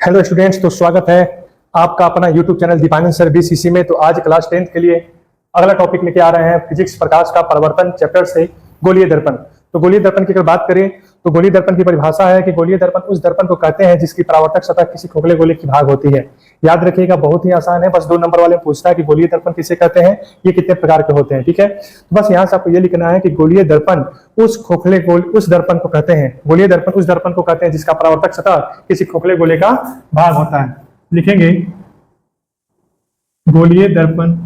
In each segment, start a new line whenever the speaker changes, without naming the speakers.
Hello students, तो स्वागत है आपका अपना यूट्यूब चैनल दीपानंद सर बीसीसी में। तो आज क्लास 10th के लिए अगला टॉपिक लेके आ रहे हैं फिजिक्स प्रकाश का परावर्तन चैप्टर से गोलीय दर्पण। तो गोलीय दर्पण की अगर बात करें तो गोलीय दर्पण की परिभाषा है कि गोलीय दर्पण उस दर्पण को कहते हैं जिसकी परावर्तक सतह किसी खोखले गोले की भाग होती है। याद रखिएगा, बहुत ही आसान है, बस 2 नंबर वाले पूछता है कि गोलीय दर्पण किसे कहते हैं, ये कितने प्रकार के होते हैं। ठीक है, तो बस यहाँ से आपको ये लिखना है कि गोलीय दर्पण उस दर्पण को कहते हैं, गोलीय दर्पण उस दर्पण को कहते हैं जिसका परावर्तक सतह किसी खोखले गोले का भाग होता है। लिखेंगे गोलीय दर्पण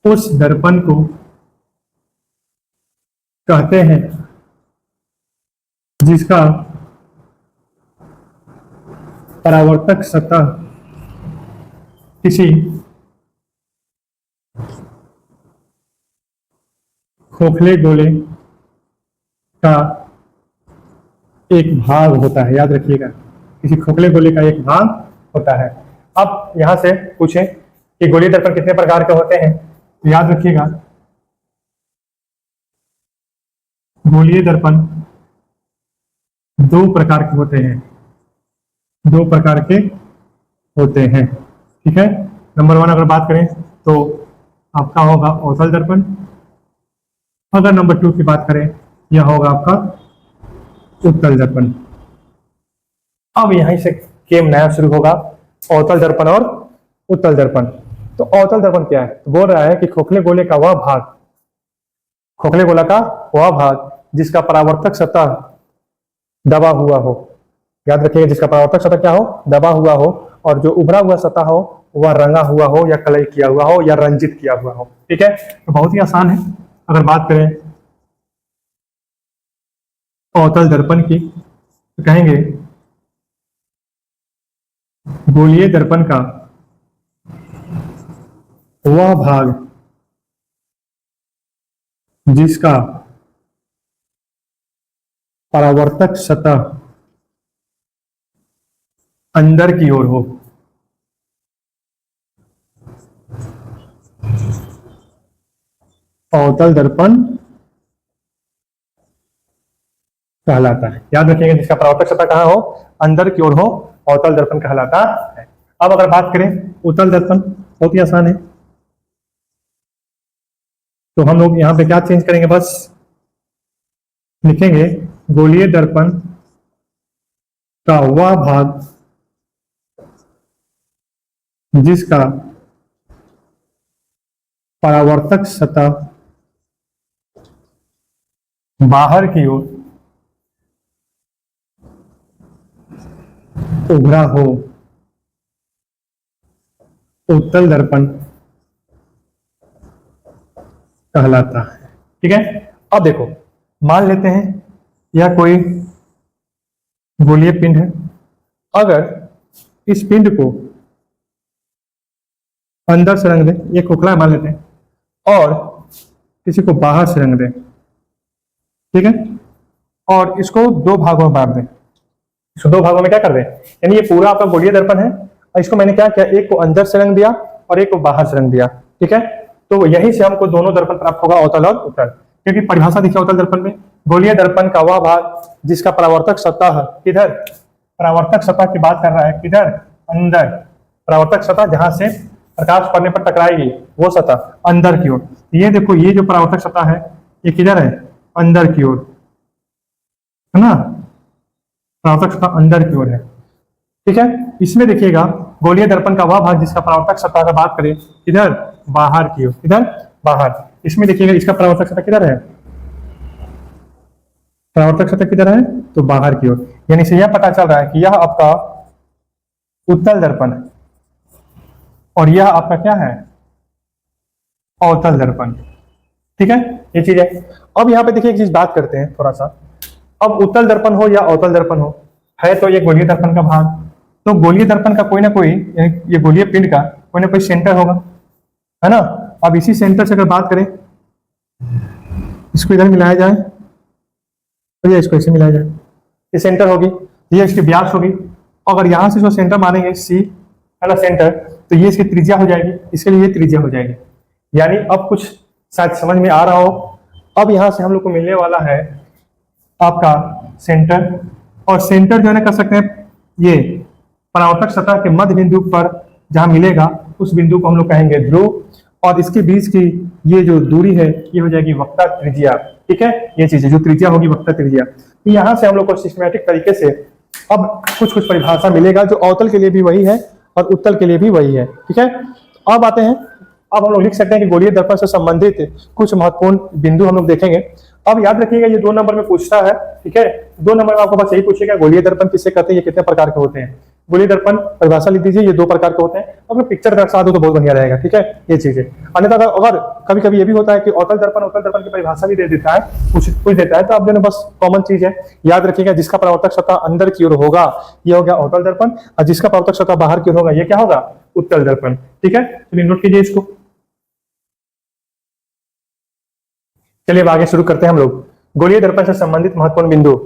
उस दर्पण को कहते हैं जिसका परावर्तक सतह किसी खोखले गोले का एक भाग होता है। याद रखिएगा, किसी खोखले गोले का एक भाग होता है। अब यहां से पूछें कि गोलीय दर्पण कितने प्रकार के होते हैं, तो याद रखिएगा गोलीय दर्पण 2 प्रकार के होते हैं, 2 प्रकार के होते हैं। ठीक है, नंबर 1 अगर बात करें तो आपका होगा अवतल दर्पण। अगर नंबर 2 की बात करें, यह होगा आपका उत्तल दर्पण। अब यहीं से गेम नया शुरू होगा, अवतल दर्पण और उत्तल दर्पण। तो अवतल दर्पण क्या है, तो बोल रहा है कि खोखले गोले का वह भाग, खोखले गोला का वह भाग जिसका परावर्तक सतह दबा हुआ हो। याद रखिएगा, जिसका परावर्तक सतह क्या हो, दबा हुआ हो, और जो उभरा हुआ सतह हो वह रंगा हुआ हो या कलई किया हुआ हो या रंजित किया हुआ हो। ठीक है, तो बहुत ही आसान है। अगर बात करें अवतल दर्पण की तो कहेंगे गोलीय दर्पण का वह भाग जिसका परावर्तक सतह अंदर की ओर हो। अवतल दर्पण कहलाता है। याद रखिएगा, जिसका परावर्तक सतह कहां हो, अंदर की ओर हो, अवतल दर्पण कहलाता है। अब अगर बात करें उत्तल दर्पण, बहुत ही आसान है। तो हम लोग यहां पे क्या चेंज करेंगे, बस लिखेंगे गोलीय दर्पण का वह भाग जिसका परावर्तक सतह बाहर की ओर उभरा हो, उत्तल दर्पण कहलाता है। ठीक है, अब देखो, मान लेते हैं यह कोई गोलीय पिंड है। अगर इस पिंड को अंदर से रंग दें, ये खोखला मान लेते हैं, और किसी को बाहर से रंग दें, ठीक है, और इसको 2 भागों में बांट दें। इसको 2 भागों में क्या कर दें, यानी ये पूरा आपका गोलीय दर्पण है, और इसको मैंने क्या किया, एक को अंदर से रंग दिया और एक को बाहर से रंग दिया। ठीक है, तो यहीं से हमको दोनों दर्पण प्राप्त होगा, अवतल और उत्तल। क्योंकि परिभाषा देखिए अवतल दर्पण में, गोलीय दर्पण का वह भाग जिसका परावर्तक सतह किधर, परावर्तक सतह की बात कर रहा है, किधर, अंदर। परावर्तक सतह जहां से प्रकाश पड़ने पर टकराएगी वो सतह अंदर की ओर। ये देखो, ये जो परावर्तक सतह है ये किधर है, अंदर की ओर, है ना, परावर्तक सतह अंदर की ओर है। ठीक है, इसमें देखिएगा गोलीय दर्पण का वह भाग जिसका परावर्तक सतह का बात करें किधर, बाहर की ओर, किधर, बाहर। इसमें देखिएगा इसका परावर्तक सतह किधर है, परावर्तक सतह किधर है, तो बाहर की ओर। यानी से यह पता चल रहा है कि यह आपका उत्तल दर्पण है और यह आपका क्या है, अवतल दर्पण। ठीक है, ये चीज है। अब यहाँ पे देखिए एक चीज बात करते हैं थोड़ा सा। अब उत्तल दर्पण हो या अवतल दर्पण हो, है तो ये गोलीय दर्पण का भाग, तो गोलीय दर्पण का कोई ना कोई, ये गोलीय पिंड का कोई ना कोई सेंटर होगा, है ना। अब इसी सेंटर से अगर बात करें, इसको इधर मिलाया जाए तो ये इसको ऐसे मिलाया जाए, ये सेंटर होगी, ये इसकी व्यास होगी। अगर यहाँ से जो सेंटर मानेंगे सी, है ना, सेंटर, तो ये इसकी त्रिज्या हो जाएगी, इसके लिए ये त्रिज्या हो जाएगी। यानी अब कुछ शायद समझ में आ रहा हो। अब यहाँ से हम लोग को मिलने वाला है आपका सेंटर, और सेंटर जो है ना कर सकते हैं ये परावर्तक सतह के मध्य बिंदु पर जहां मिलेगा उस बिंदु को हम लोग कहेंगे ध्रुव, और इसके बीच की ये जो दूरी है ये हो जाएगी वक्ता त्रिज्या। ठीक है, ये चीज है जो त्रिज्या होगी वक्ता त्रिज्या। तो यहाँ से हम लोग को सिस्टमैटिक तरीके से अब कुछ कुछ परिभाषा मिलेगा जो अवतल के लिए भी वही है और उत्तल के लिए भी वही है। ठीक है, अब आते हैं, अब हम लोग लिख सकते हैं कि गोलीय दर्पण से संबंधित कुछ महत्वपूर्ण बिंदु हम लोग देखेंगे। अब याद रखिएगा ये 2 नंबर में पूछता है। ठीक है, 2 नंबर में आपको बस यही पूछेगा गोलीय दर्पण किसे कहते हैं, ये कितने प्रकार के होते हैं। गोलीय दर्पण परिभाषा लिख दीजिए, ये 2 प्रकार के होते हैं। अगर पिक्चर दर्शा दो तो बहुत बढ़िया रहेगा। ठीक है, ये चीज है। अन्यथा अगर कभी कभी ये भी होता है कि अवतल दर्पण की परिभाषा भी दे देता है, कुछ देता है, तो आप दोनों बस कॉमन चीज है याद रखिएगा, जिसका परावर्तक सतह अंदर की ओर होगा ये हो गया अवतल दर्पण, और जिसका परावर्तक सतह बाहर की ओर होगा ये क्या होगा, उत्तल दर्पण। ठीक है, चलिए नोट कीजिए इसको। चलिए अब आगे शुरू करते हैं हम लोग गोलीय दर्पण से संबंधित महत्वपूर्ण बिंदु,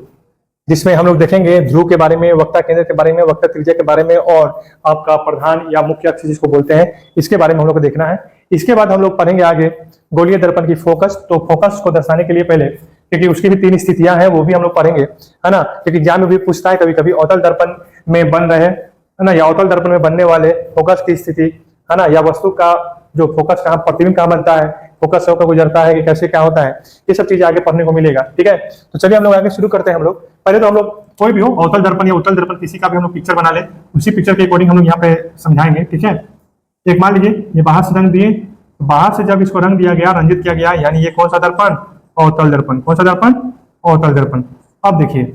जिसमें हम लोग देखेंगे ध्रुव के बारे में, वक्ता केंद्र के बारे में, वक्ता त्रिज्या के बारे में, और आपका प्रधान या मुख्य अक्ष जिसको बोलते हैं इसके बारे में हम लोग को देखना है। इसके बाद हम लोग पढ़ेंगे आगे गोलीय दर्पण की फोकस। तो फोकस को दर्शाने के लिए पहले, क्योंकि उसकी भी 3 स्थितियां हैं, वो भी हम लोग पढ़ेंगे, है ना, क्योंकि एग्जाम में भी पूछता है कभी कभी अवतल दर्पण में बन रहे, है ना, या अवतल दर्पण में बनने वाले फोकस की स्थिति, है ना, या वस्तु का जो फोकस कहाँ, प्रतिबिंब कहाँ बनता है, फोकस होकर गुजरता है कि कैसे क्या होता है, ये सब चीजें आगे पढ़ने को मिलेगा। ठीक है, तो चलिए हम लोग आगे शुरू करते हैं। हम लोग पहले तो हम लोग कोई भी हो अवतल दर्पण या उत्तल दर्पण किसी का भी हम लोग पिक्चर बना ले, उसी पिक्चर के अकॉर्डिंग हम लोग यहाँ पे समझाएंगे। ठीक है, एक मान लीजिए ये बाहर से रंग दिए, बाहर से जब इसको रंग दिया गया, रंजित किया गया, यानी ये कौन सा दर्पण, अवतल दर्पण। कौन सा दर्पण, अवतल दर्पण। अब देखिए,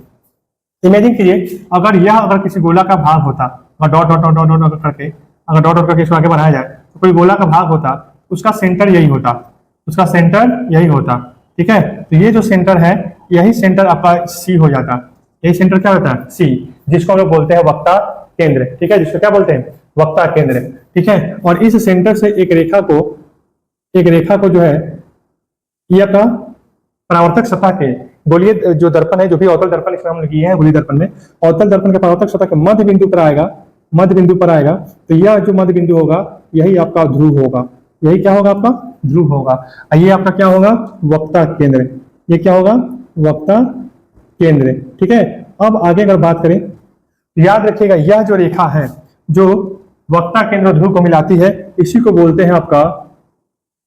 इमेजिन कीजिए अगर किसी गोला का भाग होता, अगर dot dot dot dot dot करके, अगर डॉट डॉट करके इसको आगे बढ़ाया जाए, तो कोई गोला का भाग होता, उसका सेंटर यही होता, उसका सेंटर यही होता। ठीक है, तो ये जो सेंटर है यही सेंटर आपका सी हो जाता, यही सेंटर क्या होता है, सी, जिसको हम लोग बोलते हैं वक्ता केंद्र। ठीक है, जिसको क्या बोलते हैं, वक्ता केंद्र। ठीक है, और इस सेंटर से एक रेखा को जो है ये आपका परावर्तक सतह के गोलीय जो दर्पण है, जो भी अवतल दर्पण इसमें हम लोग किए हैं गोलीय दर्पण में, अवतल दर्पण के परावर्तक सतह के मध्य बिंदु पर आएगा, तो यह जो मध्य बिंदु होगा यही आपका ध्रुव होगा, यही क्या होगा, आपका ध्रुव होगा। ये आपका क्या होगा, वक्ता केंद्र। ये क्या होगा, वक्ता केंद्र। ठीक है, अब आगे अगर बात करें, याद रखिएगा यह जो रेखा है जो वक्ता केंद्र ध्रुव को मिलाती है, इसी को बोलते हैं आपका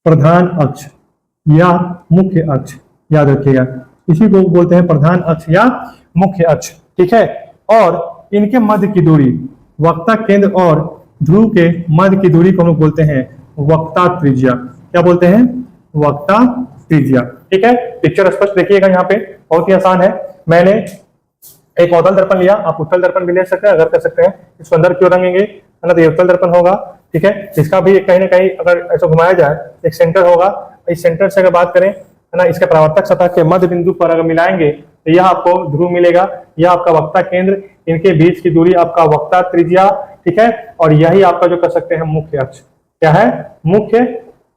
प्रधान अक्ष या मुख्य अक्ष। याद रखिएगा, इसी को बोलते हैं प्रधान अक्ष या मुख्य अक्ष। ठीक है, और इनके मध्य की दूरी, वक्ता केंद्र और ध्रुव के मध्य की दूरी को हम लोग बोलते हैं वक्ता त्रिज्या। क्या बोलते हैं, वक्ता त्रिज्या। ठीक है, पिक्चर स्पष्ट देखिएगा, यहाँ पे बहुत ही आसान है। मैंने एक अवतल दर्पण लिया, आप उत्तल दर्पण भी ले सकते हैं, अगर कर सकते हैं, इसको अंदर क्यों रंगेंगे, है ना, तो ये उत्तल दर्पण होगा। ठीक है, इसका भी कहीं ना कहीं अगर ऐसा घुमाया जाए एक सेंटर होगा, इस सेंटर से अगर बात करें, है ना, इसके परावर्तक सतह के मध्य बिंदु पर अगर मिलाएंगे तो यह आपको ध्रुव मिलेगा, यह आपका वक्ता केंद्र, इनके बीच की दूरी आपका वक्ता त्रिज्या। ठीक है, और यही आपका जो कर सकते हैं मुख्य अक्ष। क्या है, मुख्य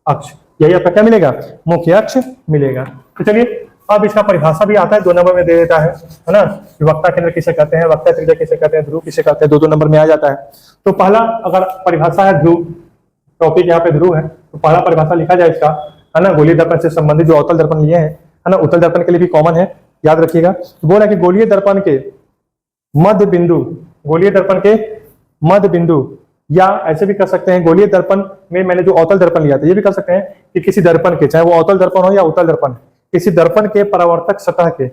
अक्ष, यही आपका क्या मिलेगा, मुख्य अक्ष मिलेगा। तो चलिए अब इसका परिभाषा भी आता है, 2 नंबर में दे देता है ना, वक्ता केंद्र किसे कहते हैं, वक्ता त्रिज्या किसे कहते हैं, ध्रुव किसे कहते हैं, 2 नंबर में आ जाता है। तो पहला अगर परिभाषा है ध्रुव, टॉपिक यहाँ पे ध्रुव है, तो पहला परिभाषा लिखा जाए इसका, है ना, गोलीय दर्पण से संबंधित जो अवतल दर्पण लिए हैं, है ना, उत्तल दर्पण के लिए भी कॉमन है, याद रखिएगा। तो बोला कि गोलीय दर्पण के मध्य बिंदु, या ऐसे भी कर सकते हैं, गोलीय दर्पण में मैंने जो अवतल दर्पण लिया था, ये भी कर सकते हैं कि किसी दर्पण के, चाहे वो अवतल दर्पण हो या उत्तल दर्पण, किसी दर्पण के परावर्तक सतह के,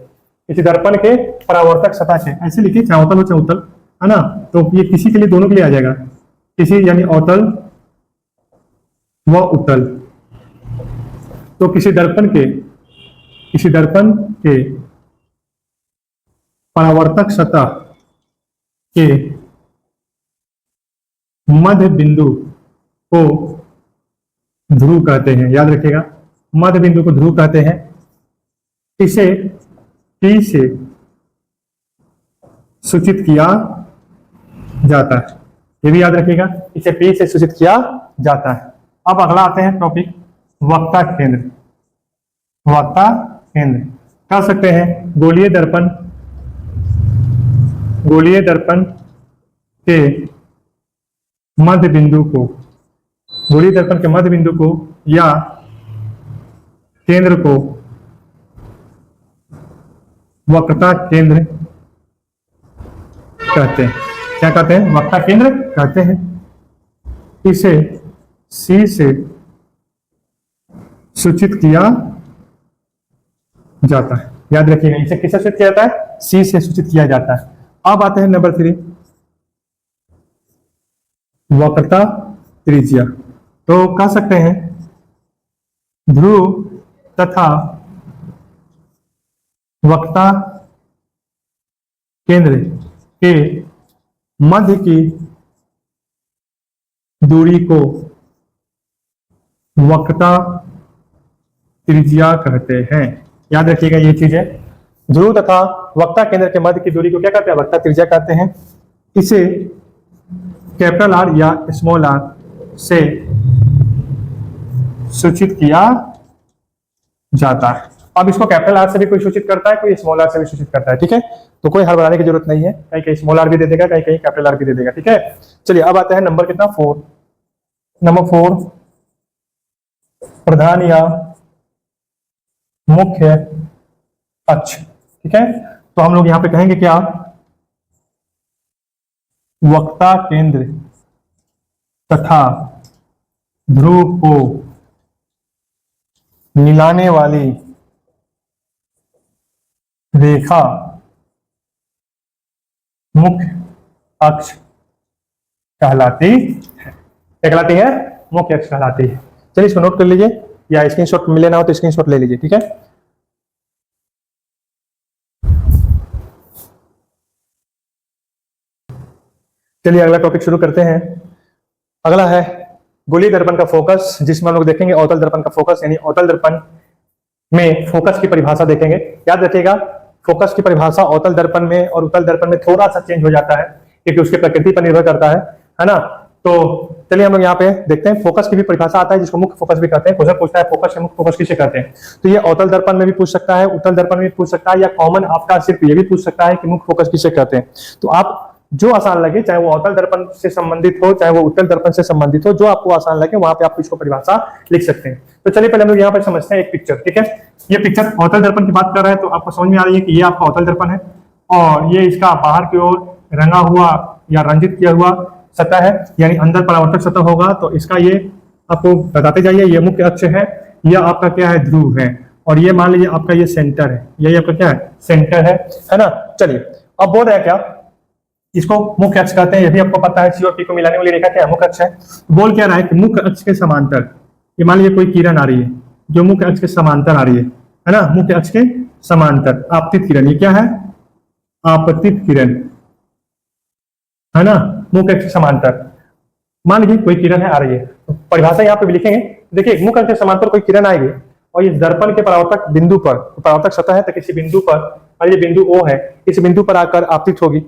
ऐसे लिखिए, चाहे अवतल हो चाहे उत्तल, है ना, तो ये किसी के लिए, दोनों के लिए आ जाएगा, किसी यानी अवतल व उत्तल। तो किसी दर्पण के परावर्तक सतह के मध्य बिंदु को ध्रुव कहते हैं। याद रखिएगा, मध्य बिंदु को ध्रुव कहते हैं। इसे P से सूचित किया जाता है, ये भी याद रखिएगा, इसे P से सूचित किया जाता है। अब अगला आते हैं टॉपिक वक्ता केंद्र। कह सकते हैं गोलीय दर्पण के मध्य बिंदु को या केंद्र को वक्रता केंद्र कहते हैं। क्या कहते हैं, वक्ता केंद्र कहते हैं। इसे सी से सूचित किया जाता है। याद रखिएगा, इसे किससे सूचित किया जाता है, सी से सूचित किया जाता है। अब आते हैं नंबर 3, वक्रता त्रिज्या। तो कह सकते हैं ध्रुव तथा वक्ता केंद्र के मध्य की दूरी को वक्रता त्रिज्या कहते हैं। याद रखिएगा ये चीज है, ध्रुव तथा वक्ता केंद्र के मध्य की दूरी को क्या कहते हैं, वक्ता त्रिज्या कहते हैं। इसे कैपिटल आर या स्मॉल आर से सूचित किया जाता है। अब इसको कैपिटल आर से भी कोई सूचित करता है, कोई स्मॉल आर से भी सूचित करता है, ठीक है। तो कोई हड़बड़ाने की जरूरत नहीं है, कहीं कहीं स्मॉल आर भी दे देगा, कहीं कहीं कैपिटल आर भी दे देगा, ठीक है। चलिए अब आता है नंबर कितना, 4। नंबर 4, प्रधान या मुख्य अक्ष, ठीक है। तो हम लोग यहां पे कहेंगे क्या, वक्ता केंद्र तथा ध्रुव को मिलाने वाली रेखा मुख्य अक्ष कहलाती है। क्या कहलाती है, मुख्य अक्ष कहलाती है। चलिए इसको नोट कर लीजिए, या स्क्रीनशॉट मिले ना हो तो स्क्रीनशॉट ले लीजिए, ठीक है। चलिए अगला टॉपिक शुरू करते हैं। अगला है गोलीय दर्पण का फोकस, जिसमें हम लोग देखेंगे अवतल दर्पण का फोकस, यानी अवतल दर्पण में फोकस की परिभाषा देखेंगे। याद रखिएगा, फोकस की परिभाषा अवतल दर्पण में और उत्तल दर्पण में थोड़ा सा चेंज हो जाता है, क्योंकि उसके प्रकृति पर निर्भर करता है ना। तो चलिए हम लोग यहाँ पे देखते हैं, फोकस की भी परिभाषा आता है, जिसको मुख्य फोकस भी कहते हैं। क्वेश्चन पूछता है फोकस या मुख्य फोकस किसे कहते हैं, तो ये अवतल दर्पण में भी पूछ सकता है, उत्तल दर्पण में भी पूछ सकता है, या कॉमन आपका सिर्फ ये भी पूछ सकता है कि मुख्य फोकस किसे कहते हैं। तो आप जो आसान लगे, चाहे वो अवतल दर्पण से संबंधित हो, चाहे वो उत्तल दर्पण से संबंधित हो, जो आपको आसान लगे वहां पे आप इसको परिभाषा लिख सकते हैं। तो चलिए पहले हम लोग यहाँ पर समझते हैं एक पिक्चर, ठीक है। ये पिक्चर अवतल दर्पण की बात कर रहा है, तो आपको समझ में आ रही है कि ये आपका अवतल दर्पण है, और ये इसका बाहर की ओर रंगा हुआ या रंजित किया हुआ सतह है, यानी अंदर परावर्तक सतह होगा। तो इसका ये आपको बताते जाइए, ये मुख्य अक्ष है, यह आपका क्या है, ध्रुव है, और ये मान लीजिए आपका ये सेंटर है, यही आपका क्या है, सेंटर है ना। चलिए अब बोल रहे हैं क्या, इसको मुख्य अक्ष कहते हैं, ये भी आपको पता है। सी और पी को मिलाने वाली रेखा क्या है, मुख्य अक्ष है। बोल क्या रहा है कि मुख्य अक्ष के समांतर, ये मान लीजिए कोई किरण आ रही है जो मुख्य अक्ष के समांतर आ रही है ना, मुख्य अक्ष के समांतर आपतित किरण, ये क्या है, आपतित किरण है ना, मुख्य अक्ष के समांतर। मान लीजिए कोई किरण है आ रही है, तो परिभाषा यहाँ पे भी लिखेंगे। देखिए मुख्य अक्ष के समांतर कोई किरण आएगी और इस दर्पण के परावर्तक बिंदु पर, तो परावर्तक सतह है, तो किसी बिंदु पर, और ये बिंदु O है, इस बिंदु पर आकर आपतित होगी।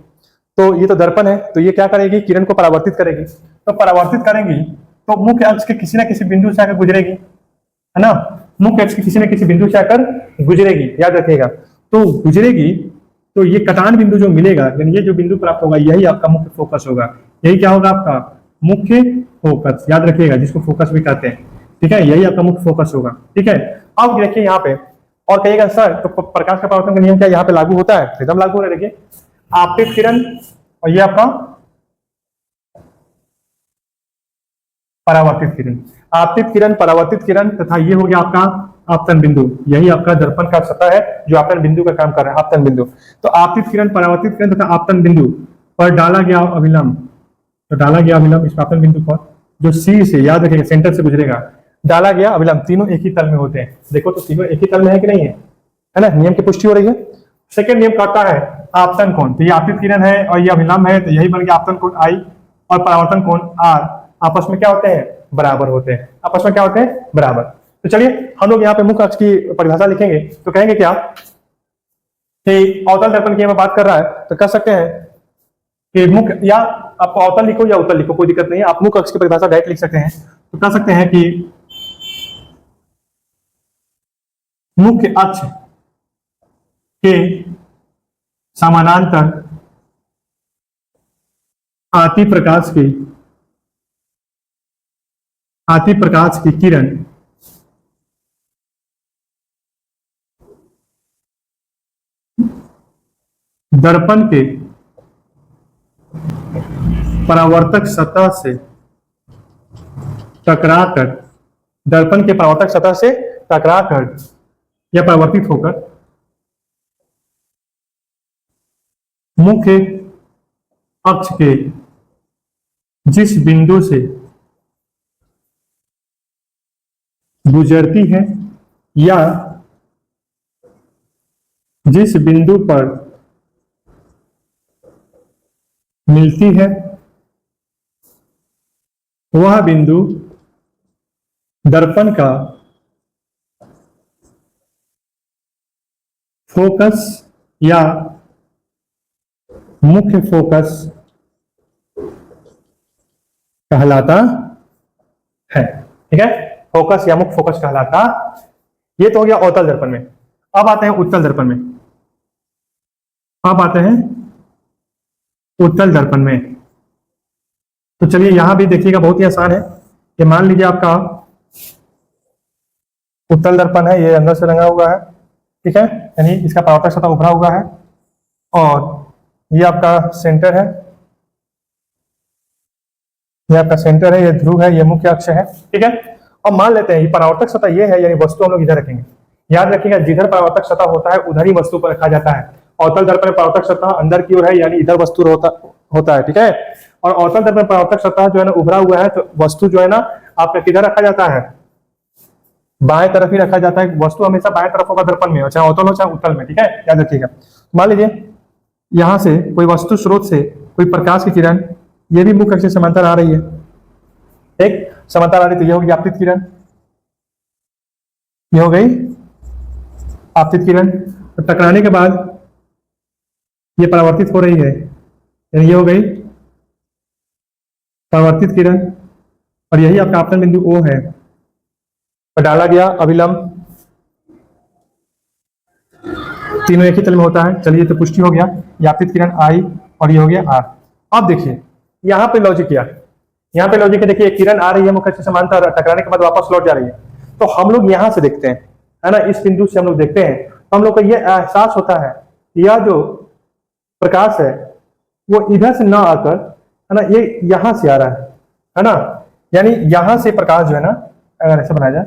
तो ये तो दर्पण है, तो ये क्या करेगी, किरण को परावर्तित करेगी। तो परावर्तित करेंगी तो मुख्य अक्ष के किसी न किसी बिंदु से आकर गुजरेगी, है ना, मुख्य अक्ष के किसी न किसी बिंदु से आकर गुजरेगी, याद रखिएगा। तो गुजरेगी तो ये कटान बिंदु जो मिलेगा, यानी ये जो बिंदु प्राप्त होगा, यही आपका मुख्य फोकस होगा। यही क्या होगा, आपका मुख्य फोकस, याद रखिएगा, जिसको फोकस भी कहते हैं, ठीक है। यही आपका मुख्य फोकस होगा, ठीक है। अब देखिए यहाँ पे, और कहिएगा सर तो प्रकाश का परावर्तन का नियम क्या यहाँ पे लागू होता है, एकदम लागू हो रहा है। देखिए आपतित किरण और ये आपका परावर्तित किरण, आपतित किरण, परावर्तित किरण, तथा ये हो गया आपका आपतन बिंदु। यही आपका दर्पण का सतह है जो आपतन बिंदु का काम कर रहा है, आपतन बिंदु। तो आपतित किरण, परावर्तित किरण तथा आपतन बिंदु पर डाला गया अभिलंब, तो डाला गया अभिलंब इस आपतन बिंदु पर जो सी से, याद रखिएगा, सेंटर से गुजरेगा, डाला गया अभिलंब, तीनों एक ही तल में होते हैं। देखो तो तीनों एक ही तल में है कि नहीं है ना, नियम की पुष्टि हो रही है। सेकेंड नियम कहता है आपतन कोण, तो ये आपतित किरण है और ये अभिलंब है, तो यही बन गया आपतन कोण आई, और परावर्तन कोण आर आपस में क्या होते हैं, बराबर होते हैं, आपस में क्या होते हैं, बराबर। तो चलिए हम लोग यहाँ पे मुख्य अक्ष की परिभाषा लिखेंगे, तो कहेंगे क्या कि अवतल दर्पण की बात कर रहा है, तो कह सकते हैं कि मुख्य, या आपको अवतल लिखो या उत्तल लिखो, कोई दिक्कत नहीं है, आप मुख्य अक्ष की परिभाषा डायरेक्ट लिख सकते हैं। तो कह सकते हैं कि मुख्य अक्ष के समानांतर आती प्रकाश की किरण दर्पण के परावर्तक सतह से टकराकर, दर्पण के परावर्तक सतह से टकराकर या परावर्तित होकर मुख्य अक्ष के जिस बिंदु से गुजरती है या जिस बिंदु पर मिलती है, वह बिंदु दर्पण का फोकस या मुख्य फोकस कहलाता है। ठीक है, फोकस या मुख्य फोकस कहलाता। ये तो हो गया अवतल दर्पण में। अब आते हैं उत्तल दर्पण में। अब आते हैं उत्तल दर्पण में। तो चलिए यहां भी देखिएगा, बहुत ही आसान है। ये मान लीजिए आपका उत्तल दर्पण है, ये अंदर से रंगा हुआ है। ठीक है, यानी इसका परावर्तक सतह उभरा हुआ है और ये आपका सेंटर है, ये आपका सेंटर है, ये ध्रुव है, ये मुख्य अक्ष है। ठीक है, अब मान लेते हैं ये परावर्तक सतह ये है, यानी वस्तु हम लोग इधर रखेंगे। याद रखिएगा, जिधर परावर्तक सतह होता है उधर ही वस्तु पर रखा जाता है। अवतल दर्पण में परावर्तक सतह अंदर की ओर है, यानी इधर वस्तु होता है। ठीक है, और अवतल दर्पण में परावर्तक सतह जो है ना उभरा हुआ है, तो वस्तु जो है ना आपका किधर रखा जाता है, बाएं तरफ ही रखा जाता है। वस्तु हमेशा बाएं तरफ होगा दर्पण में, चाहे अवतल हो चाहे उत्तल में। ठीक है, याद रखिएगा। मान लीजिए यहां से कोई वस्तु स्रोत से कोई प्रकाश की किरण, ये भी मुख्य अक्ष से समांतर आ रही है, एक समांतर आ रही, तो ये होगी आपतित किरण, ये हो गई आपतित किरण। तो टकराने के बाद ये परावर्तित हो रही है, यानी ये हो गई परावर्तित किरण, और यही आपका आपतन बिंदु O है। तो डाला गया अभिलंब, तीनों एक ही तल में होता है। चलिए, तो पुष्टि हो गया, ये आपतित किरण I और ये हो गया R। अब देखिए यहाँ पे लॉजिक किया, यहाँ पे लॉजिक है। देखिए किरण आ रही है मुख्य अक्ष से समांतर, टकराने के बाद वापस लौट जा रही है। तो हम लोग यहाँ से देखते हैं, है ना, इस बिंदु से हम लोग देखते हैं, तो हम लोग को ये एहसास होता है यह जो प्रकाश है वो इधर से ना आकर, है ना, ये यहाँ से आ रहा है ना, यानी यहाँ से प्रकाश जो है ना, अगर ऐसे बनाया जाए,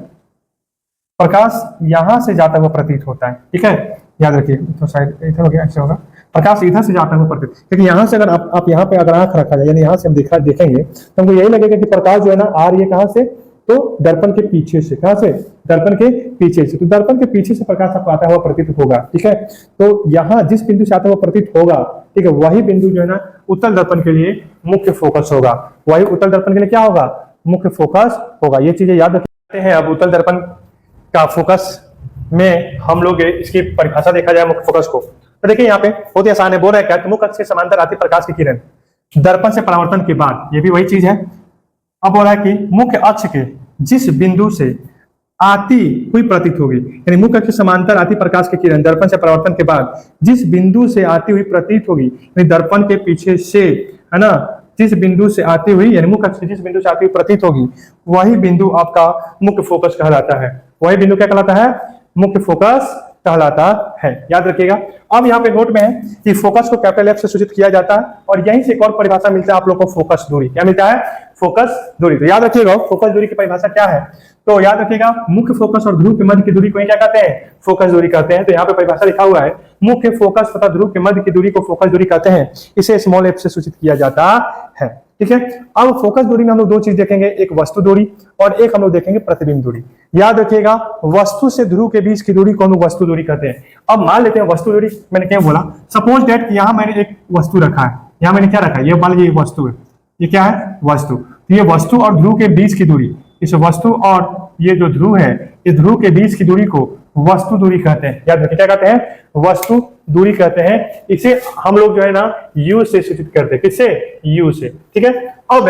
प्रकाश यहाँ से जाता हुआ प्रतीत होता है। ठीक है, याद रखिए, तो शायद इधर हो गया, ऐसे होगा, प्रकाश इधर से जाता हुआ प्रतीत। क्योंकि यहाँ से अगर आप यहाँ पे अगर आंख रखा जाए, यानी यहाँ से हम देखेंगे, तो हमको यही लगेगा कि प्रकाश जो है ना आ रही है कहाँ से, तो दर्पण के पीछे से। कहां से? दर्पण के पीछे से। तो दर्पण के पीछे से प्रकाश आपको आता हुआ प्रतीत होगा। ठीक है, तो यहाँ जिस बिंदु से आता हुआ प्रतीत होगा, ठीक है, वही बिंदु जो है ना उत्तल दर्पण के लिए मुख्य फोकस होगा। वही उत्तल दर्पण के लिए क्या होगा? मुख्य फोकस होगा। ये चीजें याद रखते हैं। अब उत्तल दर्पण का फोकस में हम लोग इसकी परिभाषा देखा जाए मुख्य फोकस को, तो देखिए यहाँ पे बहुत ही आसान है। बोल रहा है क्या? मुख्य अक्ष के समांतर आती प्रकाश की किरण दर्पण से परावर्तन के बाद, ये भी वही चीज है। अब बोल रहा है कि मुख्य अक्ष के जिस बिंदु से आती हुई प्रतीत होगी, यानी मुख्य अक्ष के समांतर आती प्रकाश की किरण दर्पण से परावर्तन के बाद जिस बिंदु से आती हुई प्रतीत होगी, यानी दर्पण के पीछे से, है ना, जिस बिंदु से आती हुई, यानी मुख्य अक्ष से जिस बिंदु से आती हुई प्रतीत होगी, वही बिंदु आपका मुख्य फोकस कहलाता है। वही बिंदु क्या कहलाता है? मुख्य फोकस कहलाता है। याद रखिएगा। अब यहाँ पे नोट में है कि फोकस को कैपिटल एफ से सूचित किया जाता है, और यहीं से एक और परिभाषा मिलता है आप लोग को, फोकस दूरी। क्या मिलता है? फोकस दूरी। तो याद रखिएगा फोकस दूरी की परिभाषा क्या है। तो याद रखिएगा, मुख्य फोकस और ध्रुव के मध्य की दूरी को क्या कहते हैं? फोकस दूरी कहते हैं। तो यहाँ पे परिभाषा लिखा हुआ है, मुख्य फोकस तथा ध्रुव के मध्य की दूरी को फोकस दूरी कहते हैं। इसे स्मॉल एफ से सूचित किया जाता है। ठीक है। अब फोकस दूरी में हम लोग दो चीज देखेंगे, एक वस्तु दूरी और एक हम लोग देखेंगे प्रतिबिंब दूरी। याद रखिएगा, वस्तु से ध्रुव के बीच की दूरी को हम लोग वस्तु दूरी कहते हैं। अब मान लेते हैं वस्तु दूरी, मैंने क्या बोला, सपोज दैट यहाँ मैंने एक वस्तु रखा है, यहाँ मैंने क्या रखा है, ये मान लीजिए वस्तु है, ये क्या है? वस्तु। तो ये वस्तु और ध्रुव के बीच की दूरी, इस वस्तु और ये जो ध्रुव है, इस ध्रुव के बीच की दूरी को वस्तु दूरी कहते हैं। याद रखिए, क्या कहते हैं? वस्तु दूरी कहते हैं। इसे हम लोग जो है ना यू से सूचित करते हैं। किससे? यू से। ठीक है। अब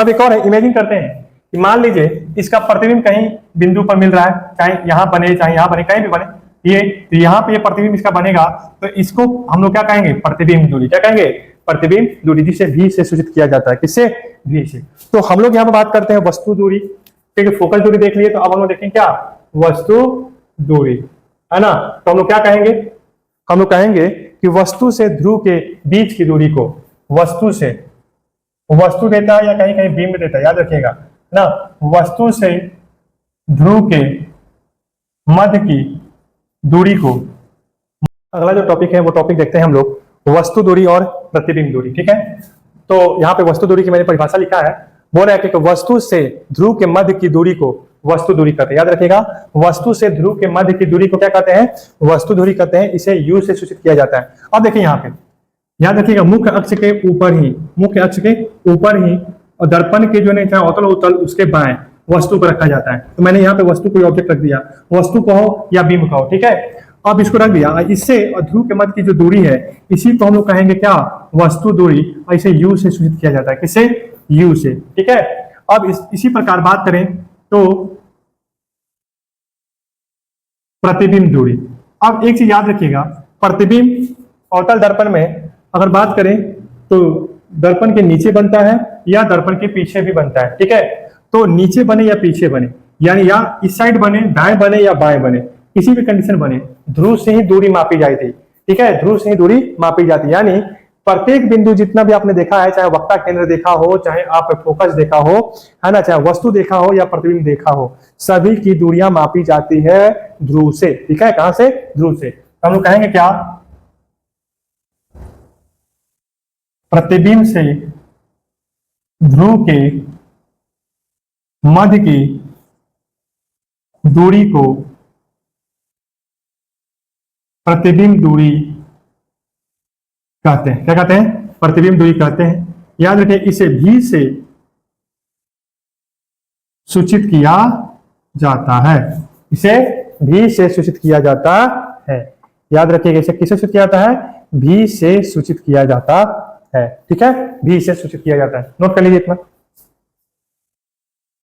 एक और है, इमेजिन करते हैं कि मान लीजिए इसका प्रतिबिंब कहीं बिंदु पर मिल रहा है, चाहे यहाँ बने चाहे यहाँ बने, कहीं भी बने, ये तो यहाँ पे ये प्रतिबिंब इसका बनेगा, तो इसको हम लोग क्या कहेंगे? प्रतिबिंब दूरी। क्या कहेंगे? प्रतिबिंब दूरी, जिसे भी से सूचित किया जाता है। किससे? भी से। तो हम लोग यहाँ पे बात करते हैं वस्तु दूरी। ठीक है, फोकस दूरी देख लिए, तो अब हम लोग देखेंगे क्या? वस्तु दूरी, है ना। तो हम लोग क्या कहेंगे? हम लोग कहेंगे कि वस्तु से ध्रुव के बीच की दूरी को, वस्तु से वस्तु देता है या कहीं कहीं बिंब देता है, याद रखिएगा ना। वस्तु से ध्रुव के मध्य की दूरी को, अगला जो टॉपिक है वो टॉपिक देखते हैं हम लोग, वस्तु दूरी और प्रतिबिंब दूरी। ठीक है, तो यहाँ पे वस्तु दूरी की मैंने परिभाषा लिखा है, बोल रहा है कि वस्तु से ध्रुव के मध्य की दूरी को वस्तु दूरी कहते हैं। याद रखिएगा, वस्तु से ध्रुव के मध्य की दूरी को क्या कहते हैं? वस्तु दूरी कहते हैं। इसे यू से सूचित किया जाता है। अब देखिए यहाँ पे, याद रखिएगा मुख्य अक्ष के ऊपर ही, मुख्य अक्ष के ऊपर ही और दर्पण के जो नहीं अवतल उत्तल उसके बाएं वस्तु को रखा जाता है। तो मैंने यहाँ पे वस्तु कोई ऑब्जेक्ट रख दिया, वस्तु कहो या बिंब कहो, ठीक है। अब इसको रख दिया, इससे और ध्रुव के मध्य की जो दूरी है इसी को हम लोग कहेंगे क्या? वस्तु दूरी। और इसे यू से सूचित किया जाता है। किससे? यू से। ठीक है, अब इसी प्रकार बात करें तो प्रतिबिंब दूरी। अब एक चीज याद रखिएगा, प्रतिबिंब अवतल दर्पण में अगर बात करें तो दर्पण के नीचे बनता है या दर्पण के पीछे भी बनता है। ठीक है, तो नीचे बने या पीछे बने, यानी या इस साइड बने, दाएं बने या बाएं बने, किसी भी कंडीशन बने, ध्रुव से ही दूरी मापी जाती है। ठीक है, ध्रुव से ही दूरी मापी जाती है। यानी प्रत्येक बिंदु जितना भी आपने देखा है, चाहे वक्ता केंद्र देखा हो, चाहे आप फोकस देखा हो, है ना, चाहे वस्तु देखा हो या प्रतिबिंब देखा हो, सभी की दूरियां मापी जाती है ध्रुव से। ठीक है, कहां से? ध्रुव से। हम लोग कहेंगे क्या? प्रतिबिंब से ध्रुव के मध्य की दूरी को प्रतिबिंब दूरी कहते हैं। क्या कहते हैं? प्रतिबिंब दूरी कहते हैं। याद रखिए, इसे भी से सूचित किया जाता है। इसे भी से सूचित किया जाता है। याद रखिएगा, इसे किससे सूचित किया जाता है? भी से सूचित किया जाता है। ठीक है, भी से सूचित किया जाता है। नोट कर लीजिए इतना।